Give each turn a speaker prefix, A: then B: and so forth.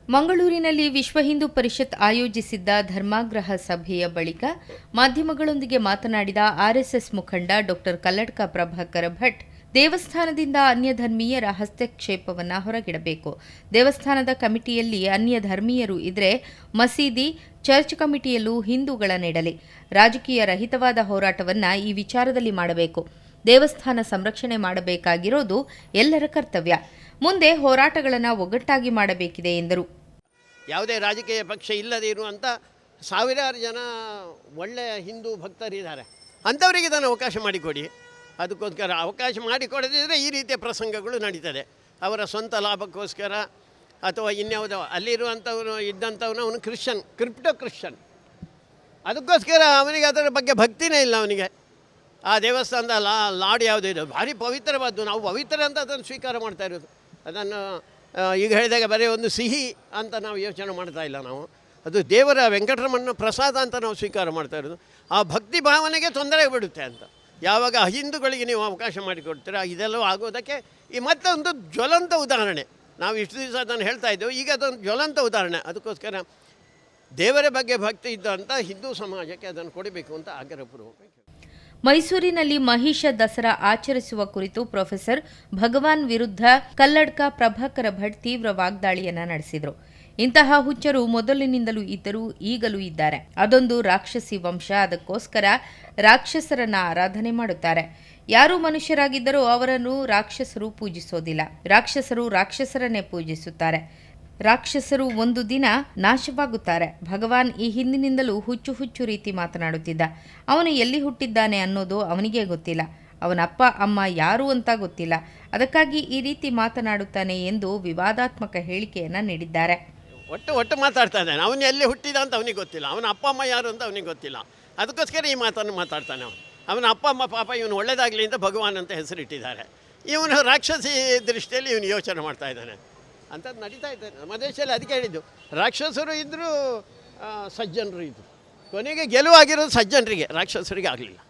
A: ಮಂಗಳೂರಿನಲ್ಲಿ ವಿಶ್ವ ಹಿಂದೂ ಪರಿಷತ್ ಆಯೋಜಿಸಿದ್ದ ಧರ್ಮಾಗ್ರಹ ಸಭೆಯ ಬಳಿಕ ಮಾಧ್ಯಮಗಳೊಂದಿಗೆ ಮಾತನಾಡಿದ ಆರ್ಎಸ್ಎಸ್ ಮುಖಂಡ ಡಾ ಕಲ್ಲಡ್ಕ ಪ್ರಭಾಕರ ಭಟ್, ದೇವಸ್ಥಾನದಿಂದ ಅನ್ಯ ಧರ್ಮೀಯರ ಹಸ್ತಕ್ಷೇಪವನ್ನು ಹೊರಗಿಡಬೇಕು. ದೇವಸ್ಥಾನದ ಕಮಿಟಿಯಲ್ಲಿ ಅನ್ಯ ಧರ್ಮೀಯರು ಇದ್ರೆ ಮಸೀದಿ, ಚರ್ಚ್ ಕಮಿಟಿಯಲ್ಲೂ ಹಿಂದೂಗಳ ನೆಡಲಿ. ರಾಜಕೀಯ ರಹಿತವಾದ ಹೋರಾಟವನ್ನು ಈ ವಿಚಾರದಲ್ಲಿ ಮಾಡಬೇಕು. ದೇವಸ್ಥಾನ ಸಂರಕ್ಷಣೆ ಮಾಡಬೇಕಾಗಿರೋದು ಎಲ್ಲರ ಕರ್ತವ್ಯ. ಮುಂದೆ ಹೋರಾಟಗಳನ್ನು ಒಗ್ಗಟ್ಟಾಗಿ ಮಾಡಬೇಕಿದೆ ಎಂದರು.
B: ಯಾವುದೇ ರಾಜಕೀಯ ಪಕ್ಷ ಇಲ್ಲದೇ ಇರುವಂಥ ಸಾವಿರಾರು ಜನ ಒಳ್ಳೆಯ ಹಿಂದೂ ಭಕ್ತರಿದ್ದಾರೆ. ಅಂಥವರಿಗೆ ಇದನ್ನು ಅವಕಾಶ ಮಾಡಿಕೊಡಿ. ಅದಕ್ಕೋಸ್ಕರ ಅವಕಾಶ ಮಾಡಿಕೊಡದಿದ್ದರೆ ಈ ರೀತಿಯ ಪ್ರಸಂಗಗಳು ನಡೀತದೆ. ಅವರ ಸ್ವಂತ ಲಾಭಕ್ಕೋಸ್ಕರ ಅಥವಾ ಇನ್ಯಾವುದೋ ಅಲ್ಲಿರುವಂಥವನು ಇದ್ದಂಥವನು ಅವನು ಕ್ರಿಪ್ಟೋ ಕ್ರಿಶ್ಚನ್. ಅದಕ್ಕೋಸ್ಕರ ಅವನಿಗೆ ಅದರ ಬಗ್ಗೆ ಭಕ್ತಿನೇ ಇಲ್ಲ. ಅವನಿಗೆ ಆ ದೇವಸ್ಥಾನದ ಲಾಡ್ ಯಾವುದಿದೆ ಭಾರಿ ಪವಿತ್ರವಾದ್ದು. ನಾವು ಪವಿತ್ರ ಅಂತ ಅದನ್ನು ಸ್ವೀಕಾರ ಮಾಡ್ತಾ ಇರೋದು. ಅದನ್ನು ಈಗ ಹೇಳಿದಾಗ ಬರೀ ಒಂದು ಸಿಹಿ ಅಂತ ನಾವು ಯೋಚನೆ ಮಾಡ್ತಾ ಇಲ್ಲ. ನಾವು ಅದು ದೇವರ ವೆಂಕಟರಮಣ ಪ್ರಸಾದ ಅಂತ ನಾವು ಸ್ವೀಕಾರ ಮಾಡ್ತಾ ಇರೋದು. ಆ ಭಕ್ತಿ ಭಾವನೆಗೆ ತೊಂದರೆ ಬಿಡುತ್ತೆ ಅಂತ ಯಾವಾಗ ಹಿಂದೂಗಳಿಗೆ ನೀವು ಅವಕಾಶ ಮಾಡಿಕೊಡ್ತೀರಾ, ಇದೆಲ್ಲವೂ ಆಗೋದಕ್ಕೆ ಈ ಮತ್ತೊಂದು ಜ್ವಲಂತ ಉದಾಹರಣೆ. ನಾವು ಇಷ್ಟು ದಿವಸ ಅದನ್ನು ಹೇಳ್ತಾ ಇದ್ದೆವು, ಈಗ ಅದೊಂದು ಜ್ವಲಂತ ಉದಾಹರಣೆ. ಅದಕ್ಕೋಸ್ಕರ ದೇವರ ಬಗ್ಗೆ ಭಕ್ತಿ ಇದ್ದಂಥ ಹಿಂದೂ ಸಮಾಜಕ್ಕೆ ಅದನ್ನು ಕೊಡಬೇಕು ಅಂತ ಆಗ್ರಹಪೂರ್ವಕ.
A: ಮೈಸೂರಿನಲ್ಲಿ ಮಹಿಷ ದಸರಾ ಆಚರಿಸುವ ಕುರಿತು ಪ್ರೊಫೆಸರ್ ಭಗವಾನ್ ವಿರುದ್ಧ ಕಲ್ಲಡ್ಕ ಪ್ರಭಾಕರ ಭಟ್ ತೀವ್ರ ವಾಗ್ದಾಳಿಯನ್ನ ನಡೆಸಿದರು. ಇಂತಹ ಹುಚ್ಚರು ಮೊದಲಿನಿಂದಲೂ ಇದ್ದರೂ ಈಗಲೂ ಇದ್ದಾರೆ. ಅದೊಂದು ರಾಕ್ಷಸಿ ವಂಶ. ಅದಕ್ಕೋಸ್ಕರ ರಾಕ್ಷಸರನ್ನ ಆರಾಧನೆ ಮಾಡುತ್ತಾರೆ. ಯಾರು ಮನುಷ್ಯರಾಗಿದ್ದರೋ ಅವರನ್ನು ರಾಕ್ಷಸರು ಪೂಜಿಸೋದಿಲ್ಲ. ರಾಕ್ಷಸರು ರಾಕ್ಷಸರನ್ನೇ ಪೂಜಿಸುತ್ತಾರೆ. ರಾಕ್ಷಸರು ಒಂದು ದಿನ ನಾಶವಾಗುತ್ತಾರೆ. ಭಗವಾನ್ ಈ ಹಿಂದಿನಿಂದಲೂ ಹುಚ್ಚು ರೀತಿ ಮಾತನಾಡುತ್ತಿದ್ದ. ಅವನು ಎಲ್ಲಿ ಹುಟ್ಟಿದ್ದಾನೆ ಅನ್ನೋದು ಅವನಿಗೆ ಗೊತ್ತಿಲ್ಲ. ಅವನ ಅಪ್ಪ ಅಮ್ಮ ಯಾರು ಅಂತ ಗೊತ್ತಿಲ್ಲ. ಅದಕ್ಕಾಗಿ ಈ ರೀತಿ ಮಾತನಾಡುತ್ತಾನೆ ಎಂದು ವಿವಾದಾತ್ಮಕ ಹೇಳಿಕೆಯನ್ನು ನೀಡಿದ್ದಾರೆ.
B: ಒಟ್ಟು ಮಾತಾಡ್ತಾ ಇದ್ದಾನೆ. ಅವನು ಎಲ್ಲಿ ಹುಟ್ಟಿದ ಅಂತ ಅವನಿಗೆ ಗೊತ್ತಿಲ್ಲ. ಅವನ ಅಪ್ಪ ಅಮ್ಮ ಯಾರು ಅಂತ ಅವನಿಗೆ ಗೊತ್ತಿಲ್ಲ. ಅದಕ್ಕೋಸ್ಕರ ಈ ಮಾತನ್ನು ಮಾತಾಡ್ತಾನೆ. ಅವನ ಅಪ್ಪ ಅಮ್ಮ ಪಾಪ ಇವನು ಒಳ್ಳೆಯದಾಗಲಿ ಅಂತ ಭಗವಾನ್ ಅಂತ ಹೆಸರಿಟ್ಟಿದ್ದಾರೆ. ಇವನು ರಾಕ್ಷಸಿ ದೃಷ್ಟಿಯಲ್ಲಿ ಇವನು ಯೋಚನೆ ಮಾಡ್ತಾ ಇದ್ದಾನೆ ಅಂಥದ್ದು ನಡೀತಾ ಇದ್ದಾನೆ ನಮ್ಮ ದೇಶದಲ್ಲಿ. ಅದಕ್ಕೆ ಹೇಳಿದ್ದು, ರಾಕ್ಷಸರು ಇದ್ದರೂ ಸಜ್ಜನರು ಇದ್ದರು. ಕೊನೆಗೆ ಗೆಲುವಾಗಿರೋದು ಸಜ್ಜನರಿಗೆ, ರಾಕ್ಷಸರಿಗೆ ಆಗಲಿಲ್ಲ.